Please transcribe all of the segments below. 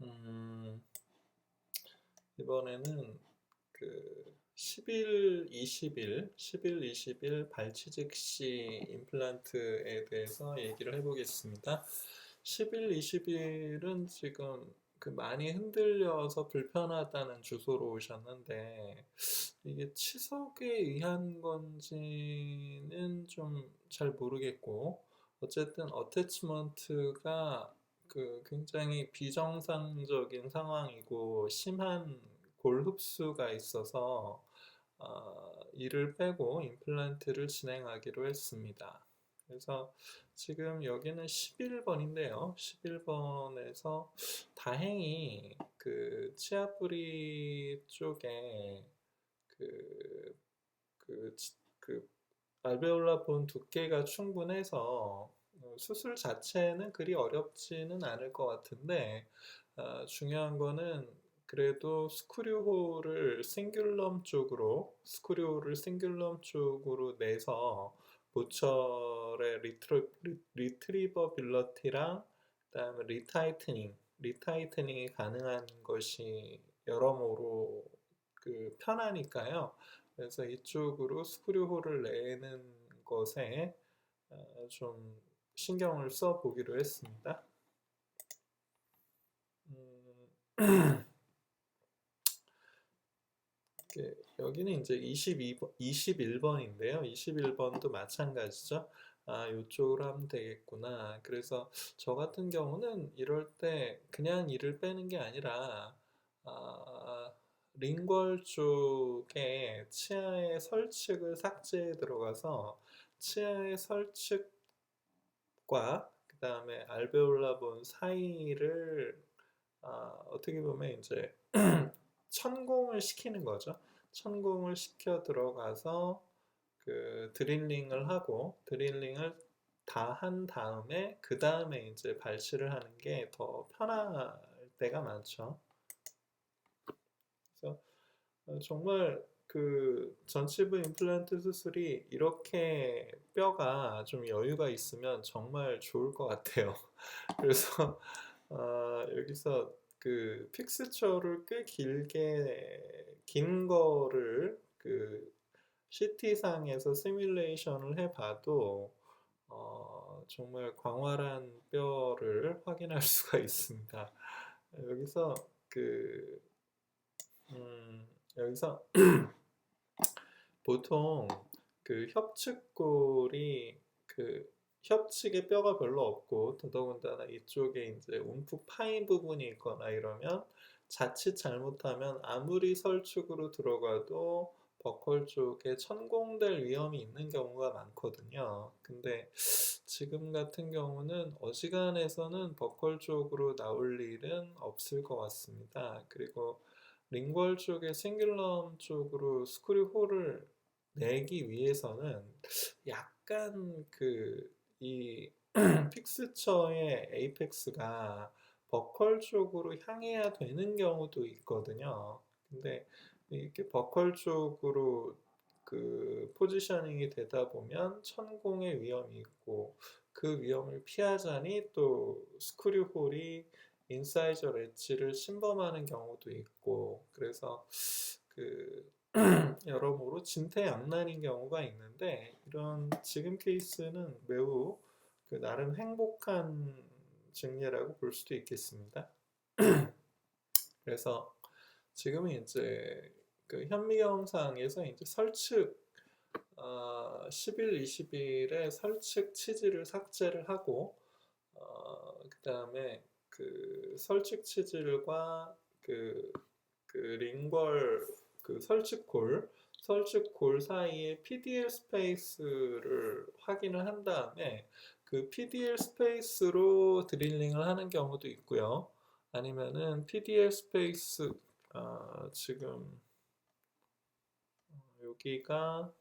음, 이번에는 그 10일, 20일 발치직시 임플란트에 대해서 얘기를 해보겠습니다. 10일, 20일은 지금 그 많이 흔들려서 불편하다는 주소로 오셨는데 이게 치석에 의한 건지는 좀 잘 모르겠고 어쨌든 어태치먼트가 굉장히 비정상적인 상황이고 심한 골 흡수가 있어서 이를 빼고 임플란트를 진행하기로 했습니다. 그래서 지금 여기는 11번인데요. 11번에서 다행히 그 치아 뿌리 쪽에 그, 그, 그 알베올라 본 두께가 충분해서 수술 자체는 그리 어렵지는 않을 것 같은데 중요한 거는 그래도 스크류홀을 싱귤럼 쪽으로 내서 보철의 리트리버빌러티랑 그다음에 리타이트닝이 가능한 것이 여러모로 편하니까요. 그래서 이쪽으로 스크류홀을 내는 것에 좀 신경을 써 보기로 했습니다. 여기는 이제 21번인데요. 21번도 마찬가지죠. 이쪽으로 하면 되겠구나. 그래서 저 같은 경우는 이럴 때 그냥 이를 빼는 게 아니라 아, 링궐 쪽에 치아의 설측을 삭제에 들어가서 치아의 설측과 그 다음에 알베올라 본 사이를 어떻게 보면 이제 천공을 시키는 거죠. 천공을 시켜 들어가서 드릴링을 하고 드릴링을 다 한 다음에 그 다음에 이제 발치를 하는 게 더 편할 때가 많죠. 그래서 정말 전치부 임플란트 수술이 이렇게 뼈가 좀 여유가 있으면 정말 좋을 것 같아요. 그래서 여기서 픽스처를 꽤 긴 거를 CT상에서 시뮬레이션을 해봐도 정말 광활한 뼈를 확인할 수가 있습니다. 여기서 그 여기서 보통 협측골이 협측에 뼈가 별로 없고 더더군다나 이쪽에 이제 움푹 파인 부분이 있거나 이러면 자칫 잘못하면 아무리 설축으로 들어가도 버컬 쪽에 천공될 위험이 있는 경우가 많거든요. 근데 지금 같은 경우는 어지간해서는 버컬 쪽으로 나올 일은 없을 것 같습니다. 그리고 링궐 쪽에 싱귤럼 쪽으로 스크류 홀을 내기 위해서는 약간 이 픽스처의 에이펙스가 버컬 쪽으로 향해야 되는 경우도 있거든요. 근데 이렇게 버컬 쪽으로 포지셔닝이 되다 보면 천공의 위험이 있고 그 위험을 피하자니 또 스크류 홀이 인사이저 엣지를 침범하는 경우도 있고 그래서 여러모로 진퇴양난인 경우가 있는데 이런 지금 케이스는 매우 나름 행복한 증례라고 볼 수도 있겠습니다. 그래서 지금은 이제 현미경상에서 이제 설측 10일, 20일에 설측 치질을 삭제를 하고 그 다음에 설측 치질과 링궐 설측골 사이에 PDL 스페이스를 확인을 한 다음에 그 PDL 스페이스로 드릴링을 하는 경우도 있고요. 아니면은 PDL 스페이스 지금 여기가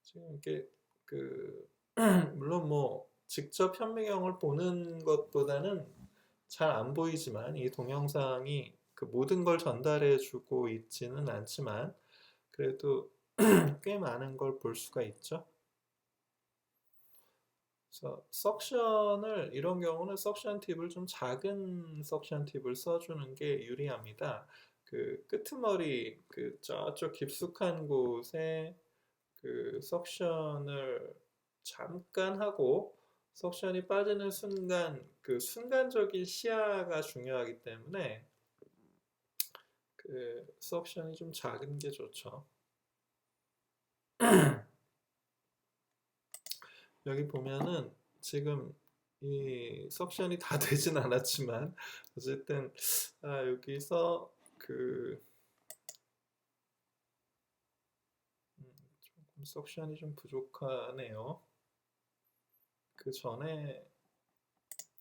지금 이렇게 물론 뭐 직접 현미경을 보는 것보다는 잘 안 보이지만 이 동영상이 모든 걸 전달해 주고 있지는 않지만 그래도 꽤 많은 걸 볼 수가 있죠. 그래서 석션을 이런 경우는 석션 팁을 좀 작은 석션 팁을 써주는 게 유리합니다. 그 끄트머리 그 저쪽 깊숙한 곳에 그 석션을 잠깐 하고 석션이 빠지는 순간 그 순간적인 시야가 중요하기 때문에 그 석션이 좀 작은 게 좋죠. 여기 보면은 지금 이 석션이 다 되진 않았지만 어쨌든 여기서 그 조금 석션이 좀 부족하네요. 그 전에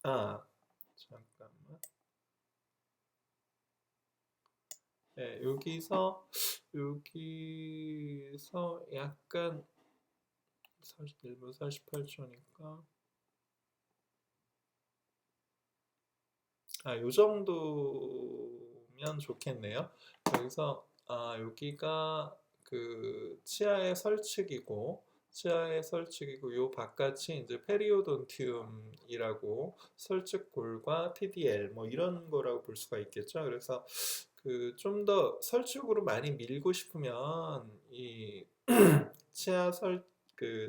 잠깐만. 네, 여기서 약간 1분 48초니까 요 정도면 좋겠네요. 여기서 여기가 그 치아의 설측이고 요 바깥이 이제 페리오돈티움이라고 설측골과 TDL 뭐 이런 거라고 볼 수가 있겠죠. 그래서 그 좀 더 설측으로 많이 밀고 싶으면 이 치아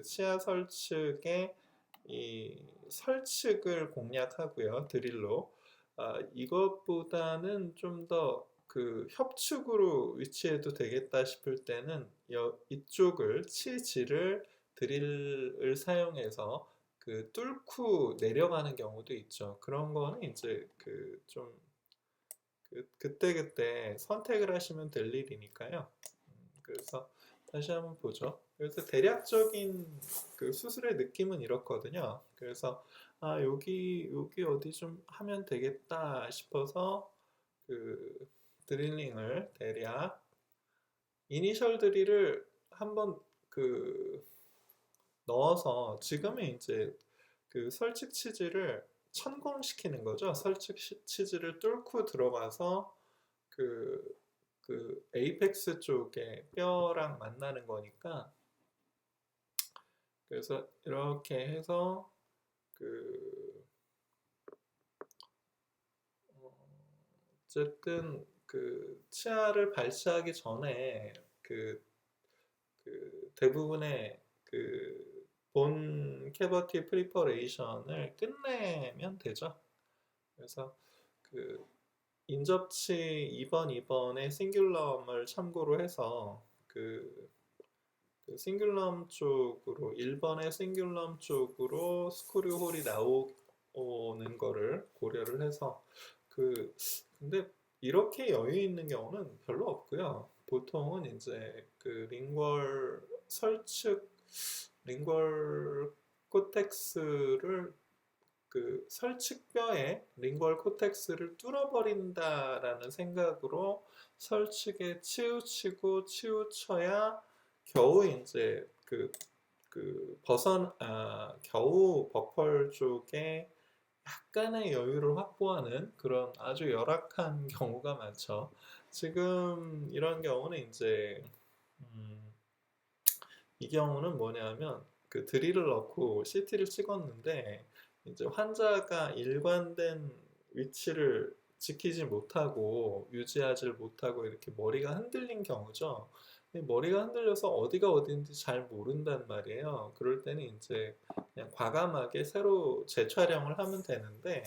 치아 설측의 이 설측을 공략하고요. 드릴로. 이것보다는 좀 더 그 협축으로 위치해도 되겠다 싶을 때는 이쪽을 치질을 드릴을 사용해서 그 뚫고 내려가는 경우도 있죠. 그런 거는 이제 그 좀 그때그때 선택을 하시면 될 일이니까요. 그래서 다시 한번 보죠. 그래서 대략적인 그 수술의 느낌은 이렇거든요. 그래서 여기 어디 좀 하면 되겠다 싶어서 그 드릴링을 대략 이니셜 드릴을 한번 그 넣어서 지금은 이제 그 설측 치즈를 천공시키는 거죠. 설측 치즈를 뚫고 들어가서 그 에이펙스 쪽에 뼈랑 만나는 거니까 그래서 이렇게 해서 그 어쨌든 그 치아를 발치하기 전에 그 대부분의 그 본 캐버티 프리퍼레이션을 끝내면 되죠. 그래서 그 인접치 2번, 2번의 싱귤럼을 참고로 해서 그 싱귤럼 쪽으로 1번의 싱귤럼 쪽으로 스크류 홀이 나오는 거를 고려를 해서 근데 이렇게 여유 있는 경우는 별로 없고요. 보통은 이제 그 링궐 코텍스를 그 설측뼈에 링궐 코텍스를 뚫어버린다라는 생각으로 설측에 치우쳐야 겨우 이제 겨우 버컬 쪽에 약간의 여유를 확보하는 그런 아주 열악한 경우가 많죠. 지금 이런 경우는 이제 이 경우는 뭐냐면 그 드릴을 넣고 CT를 찍었는데 이제 환자가 일관된 위치를 지키지 못하고 유지하지 못하고 이렇게 머리가 흔들린 경우죠. 머리가 흔들려서 어디가 어딘지 잘 모른단 말이에요. 그럴 때는 이제 그냥 과감하게 새로 재촬영을 하면 되는데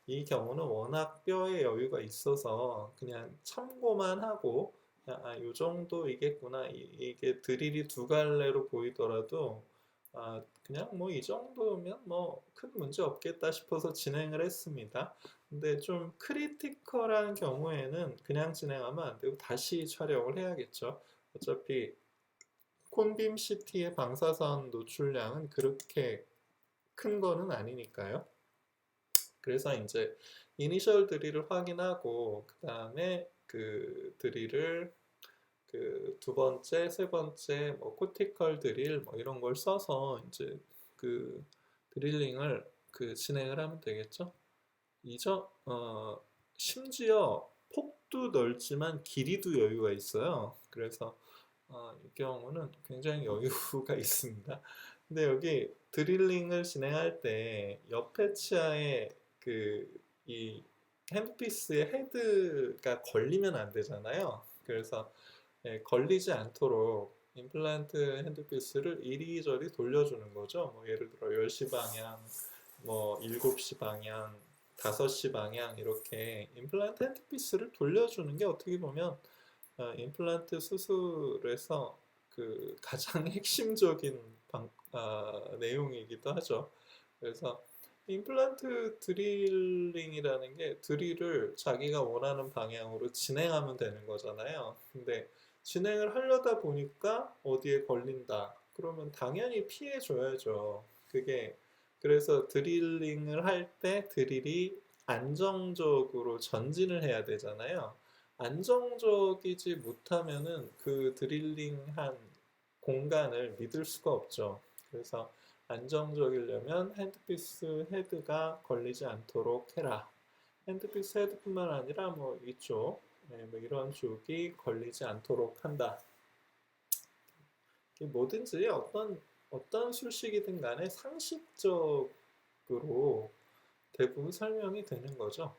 이 경우는 워낙 뼈에 여유가 있어서 그냥 참고만 하고 요 정도이겠구나. 이게 드릴이 두 갈래로 보이더라도 그냥 뭐 이 정도면 뭐 큰 문제 없겠다 싶어서 진행을 했습니다. 근데 좀 크리티컬한 경우에는 그냥 진행하면 안 되고 다시 촬영을 해야겠죠. 어차피 콘빔 CT의 방사선 노출량은 그렇게 큰 거는 아니니까요. 그래서 이제 이니셜 드릴을 확인하고 그 다음에 그 드릴을 그 두 번째, 세 번째 뭐 코티컬 드릴 뭐 이런 걸 써서 이제 그 드릴링을 진행을 하면 되겠죠. 심지어 폭도 넓지만 길이도 여유가 있어요. 그래서 이 경우는 굉장히 여유가 있습니다. 근데 여기 드릴링을 진행할 때 옆에 치아에 이 핸드피스의 헤드가 걸리면 안 되잖아요. 그래서 걸리지 않도록 임플란트 핸드피스를 이리저리 돌려주는 거죠. 뭐 예를 들어 10시 방향, 뭐 7시 방향, 5시 방향 이렇게 임플란트 핸드피스를 돌려주는 게 어떻게 보면 임플란트 수술에서 그 가장 핵심적인 내용이기도 하죠. 그래서 임플란트 드릴링이라는 게 드릴을 자기가 원하는 방향으로 진행하면 되는 거잖아요. 근데 진행을 하려다 보니까 어디에 걸린다. 그러면 당연히 피해 줘야죠. 그래서 드릴링을 할 때 드릴이 안정적으로 전진을 해야 되잖아요. 안정적이지 못하면은 그 드릴링한 공간을 믿을 수가 없죠. 그래서 안정적이려면 핸드피스 헤드가 걸리지 않도록 해라. 핸드피스 헤드뿐만 아니라 뭐 이쪽, 뭐 이런 쪽이 걸리지 않도록 한다. 뭐든지 어떤 술식이든 간에 상식적으로 대부분 설명이 되는 거죠.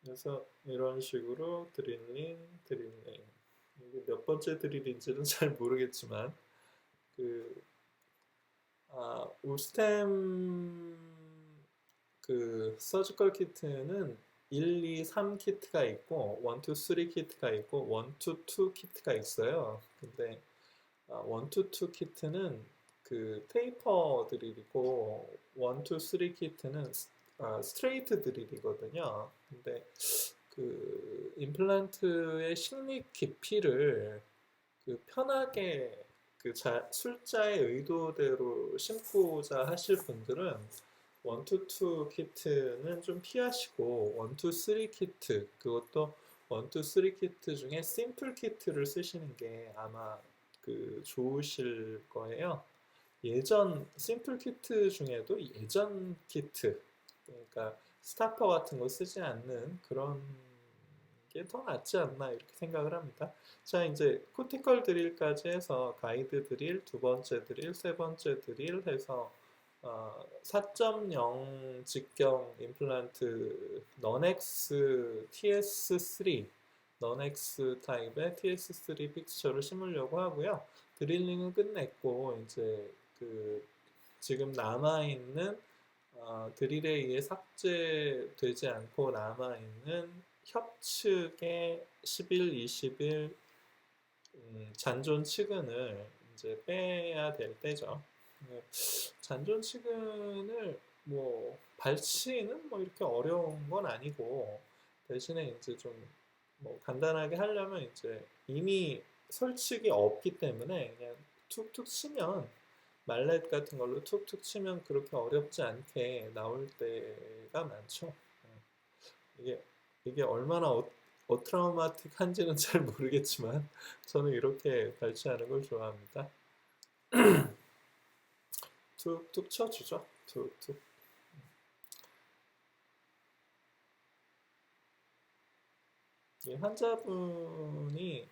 그래서 이런 식으로 드릴링. 이게 몇 번째 드릴인지는 잘 모르겠지만 그 울스템 서지컬 키트는 1, 2, 3 키트가 있고 1, 2, 3 키트가 있고 1, 2, 2 키트가 있어요. 근데 1, 2, 2 키트는 테이퍼 드릴이고 1, 2, 3 키트는 스트레이트 드릴이거든요. 근데 임플란트의 식립 깊이를 편하게 술자의 의도대로 심고자 하실 분들은 1, 2, 2 키트는 좀 피하시고 1, 2, 3 키트 그것도 1, 2, 3 키트 중에 심플 키트를 쓰시는 게 아마 좋으실 거예요. 예전 심플 키트 중에도 예전 키트 그러니까 스타퍼 같은 거 쓰지 않는 그런 게 더 낫지 않나 이렇게 생각을 합니다. 자, 이제 코티컬 드릴까지 해서 가이드 드릴, 두 번째 드릴, 세 번째 드릴 해서 4.0 직경 임플란트 넌엑스 TS3 넌엑스 타입의 TS3 픽스처를 심으려고 하고요. 드릴링은 끝냈고 이제 지금 남아있는 드릴에 의해 삭제되지 않고 남아있는 협측의 11, 21 잔존 측은을 이제 빼야 될 때죠. 잔존 측은을 뭐 발치는 뭐 이렇게 어려운 건 아니고 대신에 이제 좀 뭐 간단하게 하려면 이제 이미 설치기 없기 때문에 그냥 툭툭 치면 말렛 같은 걸로 툭툭 치면 그렇게 어렵지 않게 나올 때가 많죠. 이게 얼마나 어트라우마틱한지는 잘 모르겠지만 저는 이렇게 발치하는 걸 좋아합니다. 툭툭 쳐주죠. 툭툭. 이 환자분이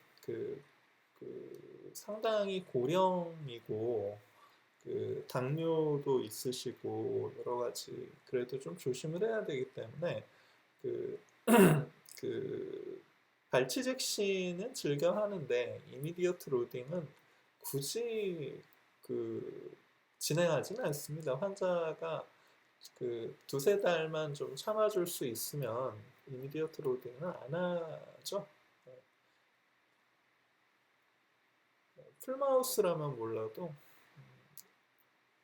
상당히 고령이고 당뇨도 있으시고 여러 가지 그래도 좀 조심을 해야 되기 때문에 그, 발치잭신은 즐겨 하는데 이미디어트 로딩은 굳이 진행하지는 않습니다. 환자가 두세 달만 좀 참아줄 수 있으면 이미디어트 로딩은 안 하죠. 풀마우스라면 몰라도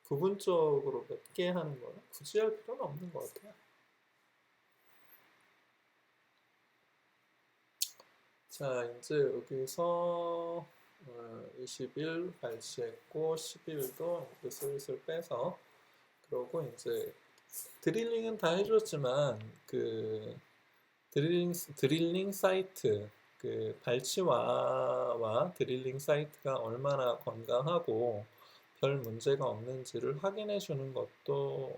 부분적으로 몇 개 하는 거는 굳이 할 필요는 없는 것 같아요. 자, 이제 여기서 20일 발치했고 10일도 이제 슬슬 빼서 그러고 이제 드릴링은 다 해줬지만 드릴링 사이트 발치와와 드릴링 사이트가 얼마나 건강하고 별 문제가 없는지를 확인해 주는 것도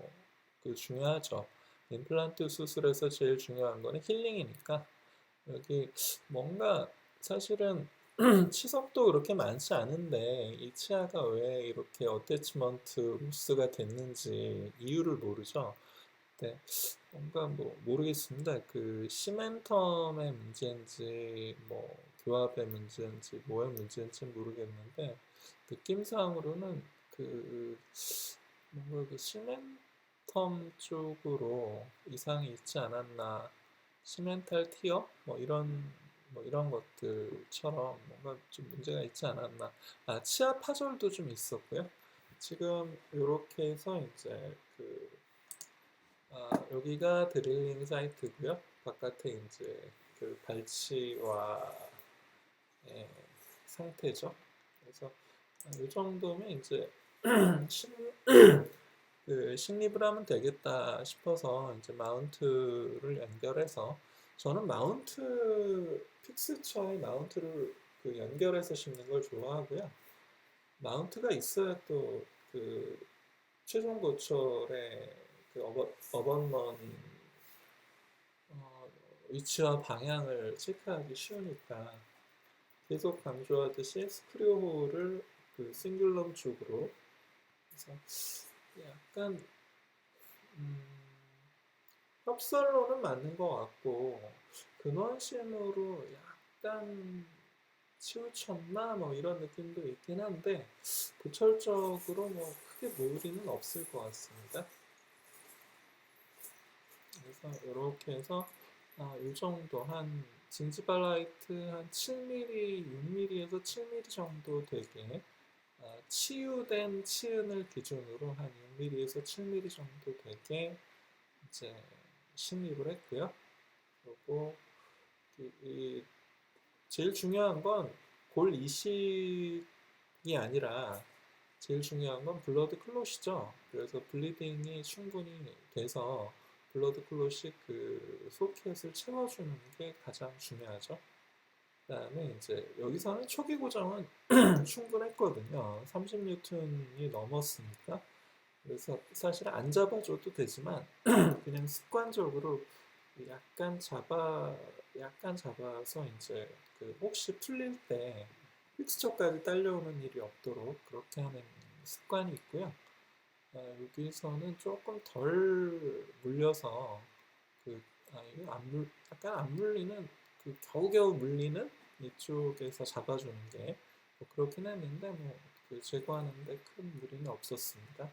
중요하죠. 임플란트 수술에서 제일 중요한 거는 힐링이니까 여기 뭔가 사실은 치석도 그렇게 많지 않은데 이 치아가 왜 이렇게 어태치먼트 로스가 됐는지 이유를 모르죠. 네, 뭔가 뭐 모르겠습니다. 그 시멘텀의 문제인지 뭐 교합의 문제인지 뭐의 문제인지 모르겠는데 느낌상으로는 그 뭔가 그 시멘텀 쪽으로 이상이 있지 않았나, 시멘탈 티어 뭐 이런 것들처럼 뭔가 좀 문제가 있지 않았나. 아, 치아 파절도 좀 있었고요. 지금 이렇게 해서 이제 여기가 드릴링 사이트고요. 바깥에 이제 그 발치와 예, 상태죠. 그래서 이 정도면 이제 심, 식립을 하면 되겠다 싶어서 이제 마운트를 연결해서, 저는 마운트 픽스처에 마운트를 연결해서 심는 걸 좋아하고요. 마운트가 있어야 또 그 최종 고철의 그 어번먼 위치와 방향을 체크하기 쉬우니까 계속 강조하듯이 스크류홀을 그 싱글럼 쪽으로, 그래서 약간 음, 협설로는 맞는 것 같고 근원심으로 약간 치우쳤나 뭐 이런 느낌도 있긴 한데 고철적으로 뭐 크게 무리는 없을 것 같습니다. 그래서 이렇게 해서 이 정도 한 진지발라이트 한 7mm, 6mm에서 7mm 정도 되게 치유된 치은을 기준으로 한 6mm에서 7mm 정도 되게 이제 식립을 했고요. 그리고 제일 중요한 건 골 이식이 아니라 제일 중요한 건 블러드 클롯이죠. 그래서 블리딩이 충분히 돼서 블러드 클롯이 그 소켓을 채워주는 게 가장 중요하죠. 그다음에 이제 여기서는 초기 고정은 충분했거든요. 30뉴턴이 넘었으니까. 그래서 사실 안 잡아줘도 되지만 그냥 습관적으로 약간 잡아서 이제 그 혹시 풀릴 때 픽스처까지 딸려오는 일이 없도록 그렇게 하는 습관이 있고요. 여기서는 조금 덜 물려서 이거 약간 안 물리는 그 겨우겨우 물리는 이쪽에서 잡아주는 게뭐 그렇긴 했는데 그 제거하는데 큰 무리는 없었습니다.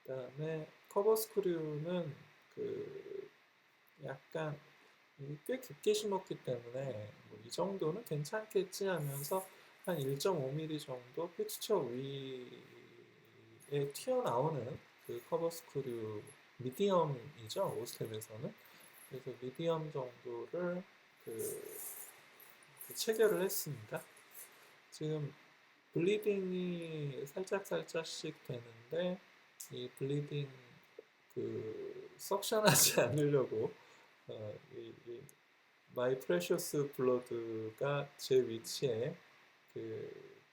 그다음에 커버 스크류는 그 약간 꽤 깊게 심었기 때문에 뭐이 정도는 괜찮겠지 하면서 한 1.5mm 정도 픽스처 위에 튀어나오는 그 커버 스크류 미디엄이죠, 오스템에서는. 그래서 미디엄 정도를 그 체결을 했습니다. 지금 블리딩이 살짝씩 되는데 이 블리딩 석션하지 않으려고 이 마이 프레셔스 블러드가 제 위치에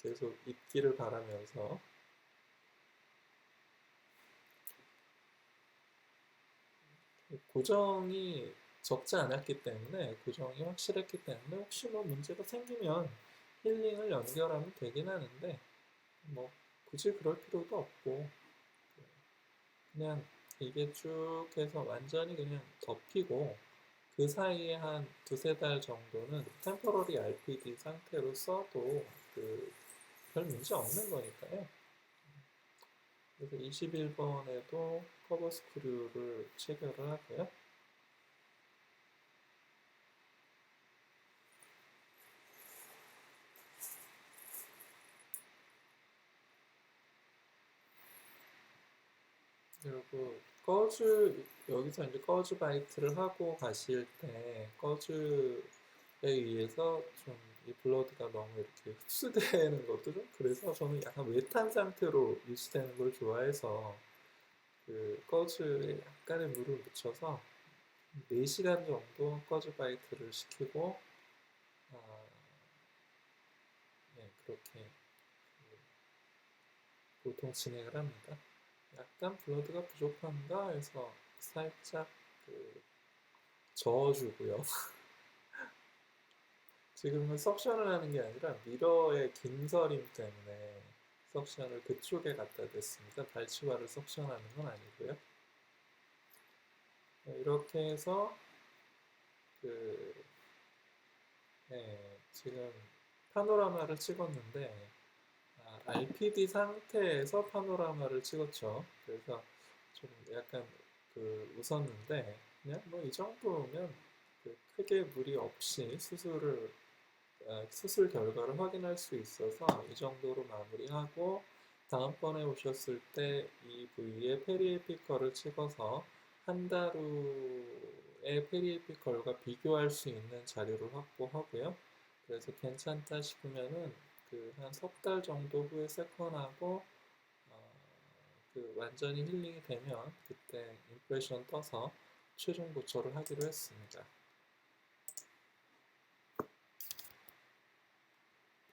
계속 있기를 바라면서 고정이 적지 않았기 때문에, 고정이 확실했기 때문에 혹시 뭐 문제가 생기면 힐링을 연결하면 되긴 하는데 뭐 굳이 그럴 필요도 없고 그냥 이게 쭉 해서 완전히 그냥 덮이고 그 사이에 한 두세 달 정도는 템포러리 RPD 상태로 써도 별 문제 없는 거니까요. 그래서 21번에도 커버 스크류를 체결을 하고요. 그리고 여기서 이제 꺼즈 바이트를 하고 가실 때 꺼즈에 의해서 좀 이 블러드가 너무 이렇게 흡수되는 것도 좀 그래서 저는 약간 웨트한 상태로 유지되는 걸 좋아해서 그 꺼즈에 약간의 물을 묻혀서 4시간 정도 꺼즈 바이트를 시키고 그렇게 보통 진행을 합니다. 약간 블러드가 부족한가 해서 살짝 저어주고요. 지금은 석션을 하는 게 아니라 미러의 긴서림 때문에 석션을 그쪽에 갖다 댔습니다. 발치와를 석션하는 건 아니고요. 이렇게 해서 그 지금 파노라마를 찍었는데 RPD 상태에서 파노라마를 찍었죠. 그래서 좀 약간 웃었는데 그냥 뭐 이 정도면 크게 무리 없이 수술 결과를 확인할 수 있어서 이 정도로 마무리하고 다음번에 오셨을 때 이 부위에 페리에피컬을 찍어서 한 달 후에 페리에피컬과 비교할 수 있는 자료를 확보하고요. 그래서 괜찮다 싶으면은 한 석 달 정도 후에 세컨하고 완전히 힐링이 되면 그때 임프레션 떠서 최종 도처를 하기로 했습니다.